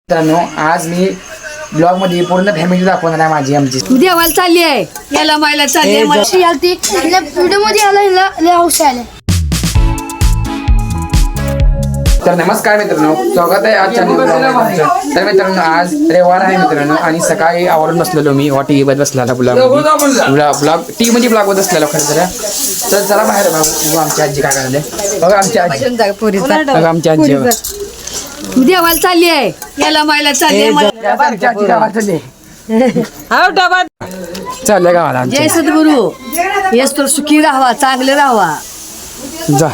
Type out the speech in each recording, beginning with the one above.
मित्रांनो आज मी ब्लॉग मध्ये पूर्ण फॅमिली दाखवणार आहे माझी आमची देवाला चालली आहे याला मायला चालली आहे मला व्हिडिओ मध्ये आला लय हौस आले. तर नमस्कार मित्रांनो, स्वागत आहे आजच्या ब्लॉगमध्ये. तर मित्रांनो आज रविवार आहे मित्रांनो आणि सकाळी आवरून बसलेलो मी टी व्ही बसलेला ब्लॉग टी म्हणजे ब्लॉग वर बसलेलो खरं तर चला बाहेर बघू आमची आजी काय करायला. बघा आमची आजी, बघा आमची आजी देवाला चालली आहे याला मायला चालली आहे चाललंय गावाला जय सद्गुरु येस तर सुखी राहावा चांगले राहावा. जा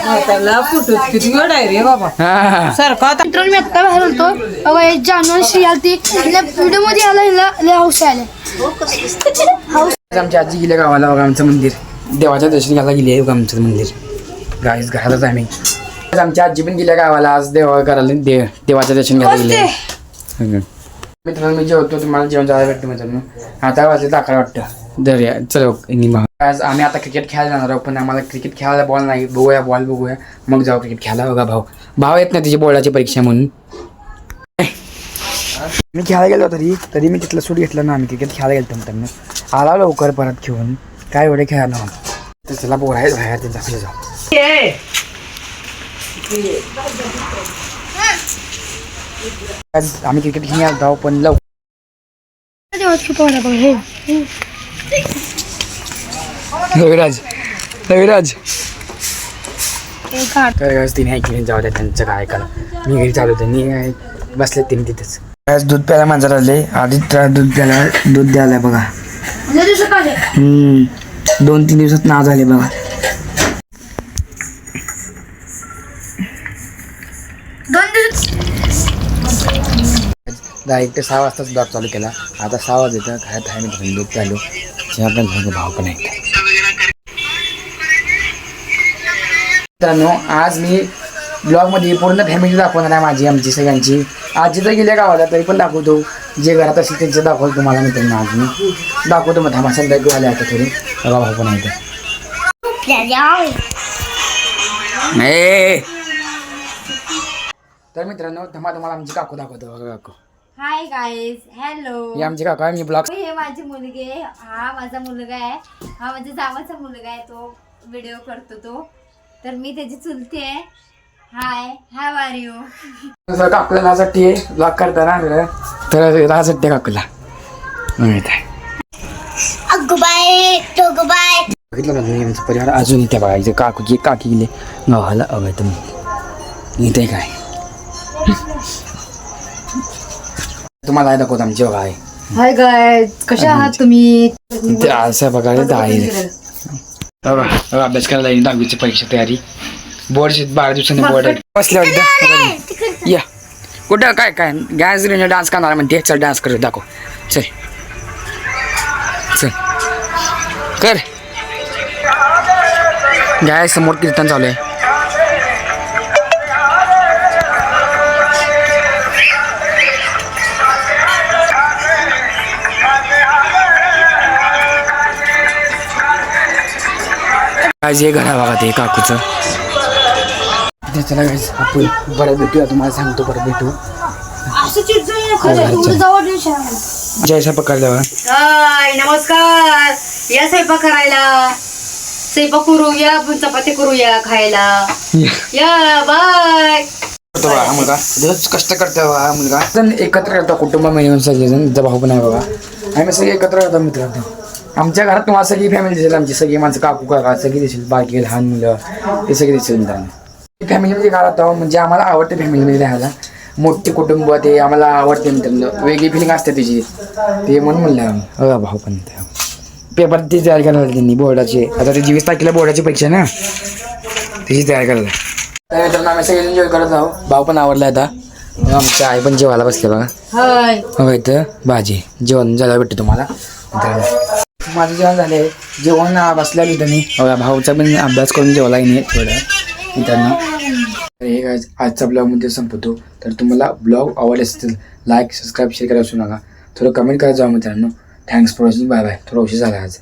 मित्रांनो मी आता बाहेर होतो बघा जान्हवी श्री व्हिडिओ मध्ये आला लय हौस आले. आमची आजी गेल्या गावाला. बघा आमचं मंदिर देवाच्या दर्शन घ्यायला गेली आहे. बघा आमचं मंदिर गाईस घरातच आम्ही. आमची आजी पण गेल्या गावाला आज देवा करायला देवाचं दर्शन घ्यायला गेले. मित्रांनो मी जेवतो तुम्हाला जेवण जायला भेटतो मित्रांनो. आता वाजले 11 वाटतं. दर्या चलो आज आम्ही आता क्रिकेट खेळायला जाणार आहोत पण आम्हाला क्रिकेट खेळायला बॉल नाही. बघूया बॉल बघूया मग जाऊ क्रिकेट खेळायला. बघा भाव येत नाही तिची बोर्डाची परीक्षा म्हणून मी खेळायला गेलो तरी मी तिथला सूट घेतला ना. आम्ही क्रिकेट खेळायला गेलो मित्रांनो. आला लवकर परत घेऊन काय एवढे खेळायला तर चला बोलायचं बाहेर त्यांचा पुढे जाऊ. आम्ही क्रिकेट खेळायला जाऊ पण लवकर रविराज तर तिने ऐकले जाऊ द्या त्यांचं काय ऐकायला. मी घरी चालू त्यांनी बसले तिने तिथेच. आज दूध प्यायला मांजर आले. आधी दूध द्यायला बघा 2-3 दिवसात नाव झाले बघा. डायरेक्ट 6 वाजताच ब्लॉग चालू केला. आता 6 वाजता खायत आहे मी दूध प्यालो. पण भाव पण आहे. मित्रांनो आज मी ब्लॉग मध्ये पूर्ण फॅमिली दाखवणार आहे माझी आमची सगळ्यांची. आजी तर गेल्या गावाला तरी पण दाखवतो. जे घरात असेल त्यांचं दाखवतो तुम्हाला मित्रांनो. आज मी दाखवतो मग थांबा संध्याकाळी आले आता थोडी. बघा भाऊ पण आहे तर मित्रांनो थांबा तुम्हाला आमची काकू दाखवतो. बघा काकू. Hi guys hello. ही आमची काकू आहे. मी ब्लॉग हे माझी मुलगी आहे. हा माझा मुलगा आहे. हा माझ्या जावाचा मुलगा आहे. तो व्हिडिओ करतो तो. तर मी त्याची चुलती आहे. हाय हाय आर यू. काकूला लाजटी ब्लॉग करताना तर लाजटे काकूला माहित आहे. बघितलं ना तुम्ही आमचा परिवार अजून इथे बघा. इथे काकी गेले गावाला. अगं तुम्ही इथे काय तुम्हाला दाखवत आमची बघा आहे. हाय गाईज कशा आहात तुम्ही. असं बघायला आहे. बघा अभ्यास करायला येईल. 10वीची परीक्षा तयारी. बोर्ड 12 दिवसांनी बोर्ड आहे. बसल्या या कुठं काय गॅस डान्स करणार म्हणते. चल डान्स कर दाखव. चल कर. गॅस समोर कीर्तन चालू आहे. आज हे घरा बघा ते काकूचं. चला गाईस आपण परत भेटूया. तुम्हाला सांगतो परत भेटू. जय स्वयंपाक करायला. नमस्कार या स्वयंपाक करायला. स्वयंपाक करूया चपाती करूया खायला या. बाय. हा मुलगा रोज कष्ट करतो. हा मुलगा एकत्र येतो कुटुंब मिळून सगळेजण. भाऊ पण आहे बघा. आम्ही सगळे एकत्र येतो मित्रांनो. आमच्या घरात तुम्हाला सगळी फॅमिली दिसेल. आमची सगळी माणसं काकू काका सगळी दिसेल. बाकी लहान मुलं ते सगळे दिसेल मित्रांनो. फॅमिलीमध्ये घरात आहो म्हणजे आम्हाला आवडते फॅमिलीमध्ये राहायला. मोठे कुटुंब ते आम्हाला आवडते मित्रांनो. वेगळी फिलिंग असते तिची ते म्हणून म्हणलं आम्ही. भाऊ पण पेपर ती तयार करायला त्यांनी बोर्डाची. आता ते 23 तारखेला बोर्डाची परीक्षा ना त्याची तयार करायला. तर मित्रांनो आम्ही सगळे एन्जॉय करत आहोत. भाऊ पण आवडला आता. आमच्या आई पण जेवायला बसले बघा. बघा इथं भाजी जेवण जायला भेटते तुम्हाला मित्रांनो. माझं जेवण झालं. जेवण बसल्या मी त्यांनी. भाऊचा पण अभ्यास करून जेवला नाही थोडं मित्रांनो. तर हे काय आजचा ब्लॉगमध्ये संपवतो. तर तुम्हाला ब्लॉग आवडले असतील लाईक सबस्क्राईब शेअर करायला विसरू नका. थोडं कमेंट करायला जाऊ मित्रांनो. Thanks for watching. Bye bye. थोडा उशीर झाला आज.